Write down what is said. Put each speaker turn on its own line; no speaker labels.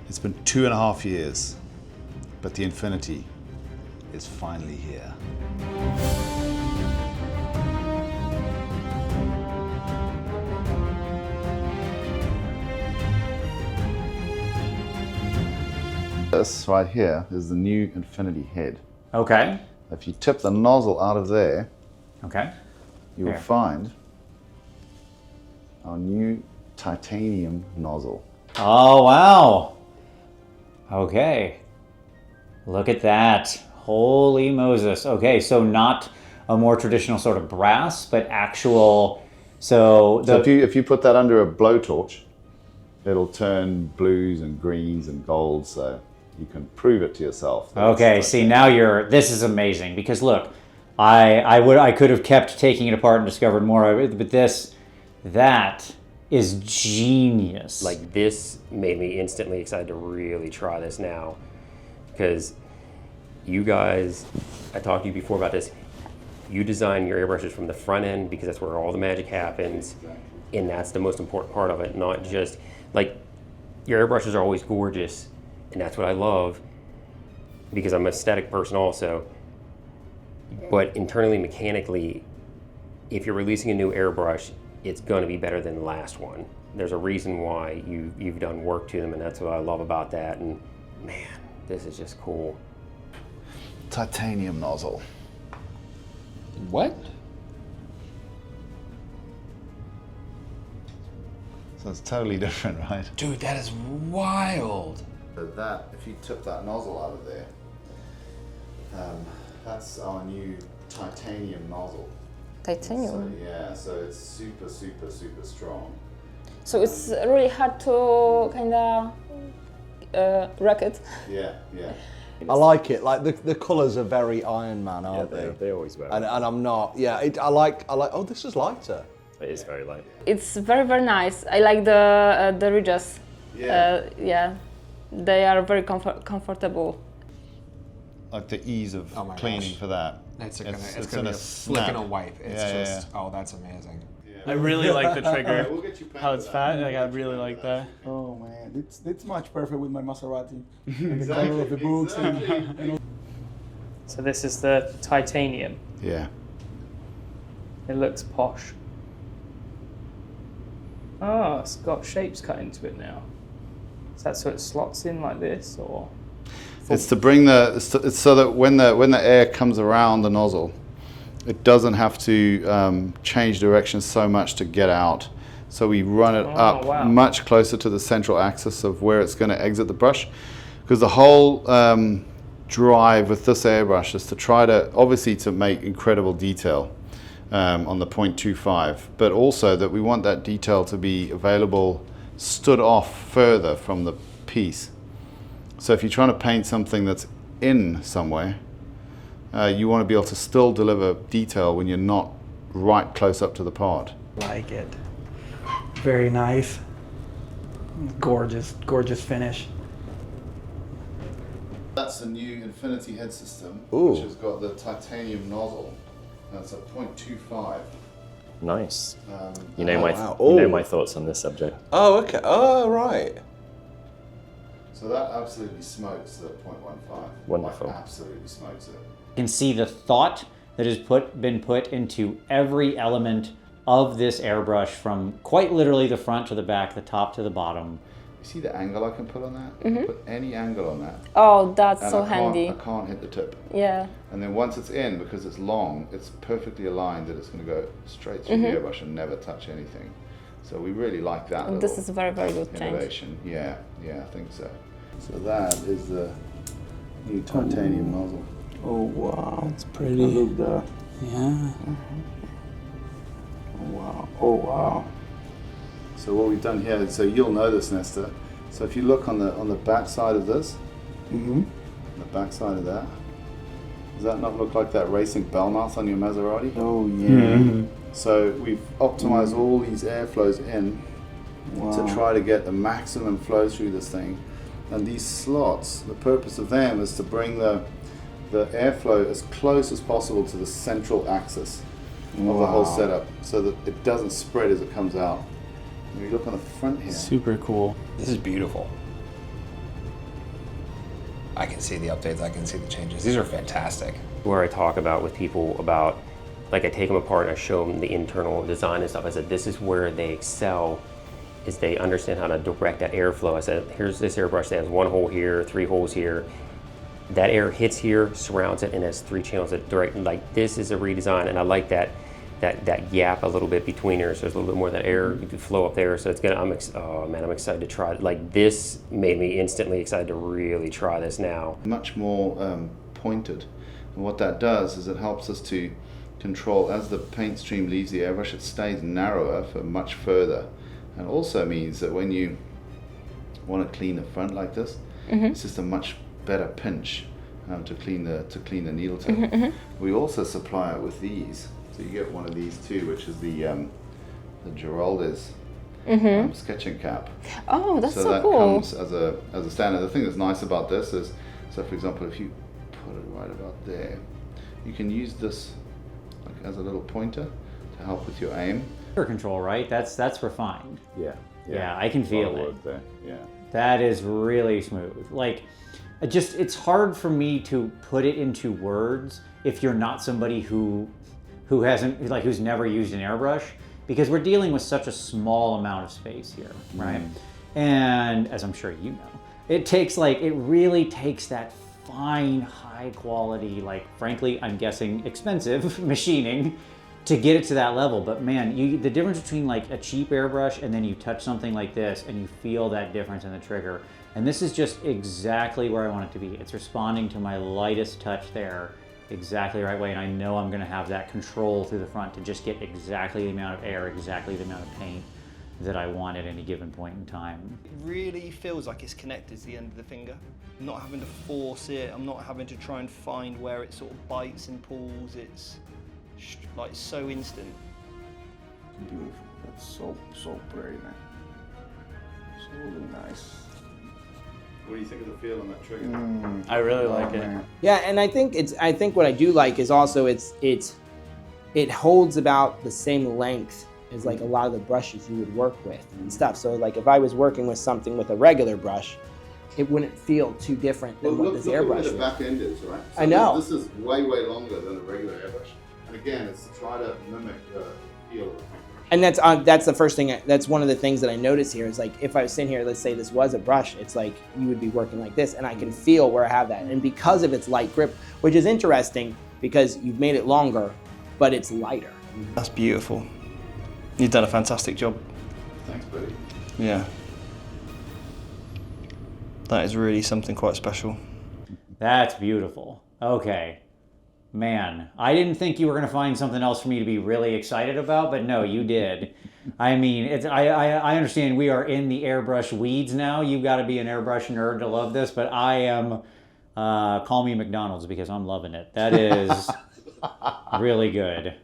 It's been 2.5 years, but the infinity is finally here. This right here is the new infinity head.
Okay.
If you tip the nozzle out of there,
Okay.
you will find our new titanium nozzle.
Oh, wow. Okay. Look at that. Holy Moses. Okay, so not a more traditional sort of brass, but actual,
So if you put that under a blowtorch, it'll turn blues and greens and golds, so you can prove it to yourself.
Okay, see now this is amazing because look, I could have kept taking it apart and discovered more of it, but that is genius.
Like, this made me instantly excited to really try this now, because you guys, I talked to you before about this, you design your airbrushes from the front end because that's where all the magic happens, and that's the most important part of it, not just, like, your airbrushes are always gorgeous, and that's what I love, because I'm an aesthetic person also, but internally, mechanically, if you're releasing a new airbrush, it's going to be better than the last one. There's a reason why you've done work to them, and that's what I love about that. And man, this is just cool.
Titanium nozzle.
What?
So it's totally different, right?
Dude, that is wild.
So that, if you tip that nozzle out of there, that's our new titanium nozzle.
Titanium.
So, yeah, so it's super, super, super strong.
So it's really hard to kind of wreck it.
Yeah, yeah.
I like it. Like the colours are very Iron Man, aren't they?
They always were.
And I'm not. Yeah, I like. Oh, this is lighter.
It is very light.
It's very, very nice. I like the ridges.
Yeah.
Yeah, they are very comfortable.
Like the ease of cleaning for that.
It's gonna
in
be
a
a flick
snap.
and a wipe. It's
Yeah,
just, oh, that's amazing.
I really like the trigger.
We'll get you paid
How
for
it's
that.
fat. Like I really like that.
Oh man, it's much perfect with my Maserati and the color of the books. And
So this is the titanium.
Yeah.
It looks posh. Oh, it's got shapes cut into it now. Is that so it slots in like this, or?
It's to bring it's so that when the air comes around the nozzle, it doesn't have to change direction so much to get out. So we run it up much closer to the central axis of where it's going to exit the brush, because the whole drive with this airbrush is to try to, obviously, to make incredible detail on the 0.25, but also that we want that detail to be available, stood off further from the piece. So if you're trying to paint something that's in somewhere, you want to be able to still deliver detail when you're not right close up to the part.
like it. Very nice. Gorgeous, gorgeous finish.
That's the new Infinity head system,
Ooh.
which has got the titanium nozzle. That's a 0.25.
Nice.
You
know my
wow.
you know
Oh.
my thoughts on this subject.
Oh, okay. Oh, right.
So that absolutely smokes the 0.15.
Wonderful.
Like, absolutely smokes it.
You can see the thought that has been put into every element of this airbrush, from quite literally the front to the back, the top to the bottom.
You see the angle I can put on that? I can put any angle on that.
Oh, that's
And
so
I can't,
handy.
I can't hit the tip.
Yeah.
And then once it's in, because it's long, it's perfectly aligned that it's going to go straight through the airbrush and never touch anything. So we really like that.
And this is a very, very good change.
innovation. Yeah, I think so. So that is the new titanium nozzle.
Oh wow, It's pretty. look there. Yeah.
Oh wow! Oh wow! So what we've done here, so you'll know this, Nesta. So if you look on the back side of this, the back side of that, does that not look like that racing bell mouth on your Maserati?
Oh yeah.
So we've optimized all these airflows in to try to get the maximum flow through this thing. And these slots, the purpose of them is to bring the airflow as close as possible to the central axis of the whole setup, so that it doesn't spread as it comes out. When you look on the front here,
Super cool.
This is beautiful. I can see the updates, I can see the changes. These are fantastic.
Where I talk about with people about, like I take them apart and I show them the internal design and stuff. I said, this is where they excel, is they understand how to direct that airflow. I said, here's this airbrush that has 1 hole here, 3 holes here. That air hits here, surrounds it, and has 3 channels that direct. Like, this is a redesign, and I like that gap a little bit between here, so there's a little bit more of that air you can flow up there. So it's gonna. Oh man, I'm excited to try it. Like, this made me instantly excited to really try this now.
Much more pointed, and what that does is it helps us to control as the paint stream leaves the airbrush. It stays narrower for much further, and also means that when you want to clean the front like this, it's just a much better pinch to clean the needle tip. We also supply it with these, so you get one of these too, which is the Giraldez Sketching Cap.
Oh, that's so
that
cool.
comes as a standard. The thing that's nice about this is, so for example, if you put it right about there, you can use this like as a little pointer to help with your aim.
Control, right? That's refined.
Yeah.
Yeah, I can feel it.
There. Yeah.
That is really smooth. Like, it's hard for me to put it into words if you're not somebody who's never used an airbrush, because we're dealing with such a small amount of space here, right? And as I'm sure you know, it really takes that fine, high quality, like, frankly, I'm guessing expensive machining to get it to that level. But man, the difference between like a cheap airbrush and then you touch something like this and you feel that difference in the trigger. And this is just exactly where I want it to be. It's responding to my lightest touch there exactly the right way. And I know I'm gonna have that control through the front to just get exactly the amount of air, exactly the amount of paint that I want at any given point in time.
It really feels like it's connected to the end of the finger. I'm not having to force it, I'm not having to try and find where it sort of bites and pulls. It's like so instant.
Beautiful. That's so pretty, man. So really nice.
What do you think of the feel on that trigger?
I really like it.
Man.
Yeah, and I think what I do like is also it holds about the same length as like a lot of the brushes you would work with and stuff. So like if I was working with something with a regular brush, it wouldn't feel too different than what this airbrush
Look
is.
at the back end is, right? So
I know.
This is way longer than a regular airbrush. And again, it's to try to mimic the feel of the paintbrush.
And that's the first thing. That's one of the things that I notice here is like if I was sitting here, let's say this was a brush, it's like you would be working like this, and I can feel where I have that. And because of its light grip, which is interesting because you've made it longer, but it's lighter.
That's beautiful. You've done a fantastic job.
Thanks, buddy.
Yeah. That is really something quite special.
That's beautiful. Okay. Man, I didn't think you were going to find something else for me to be really excited about, but no, you did. I mean, I understand we are in the airbrush weeds now. You've got to be an airbrush nerd to love this, but I am, call me McDonald's because I'm loving it. That is really good.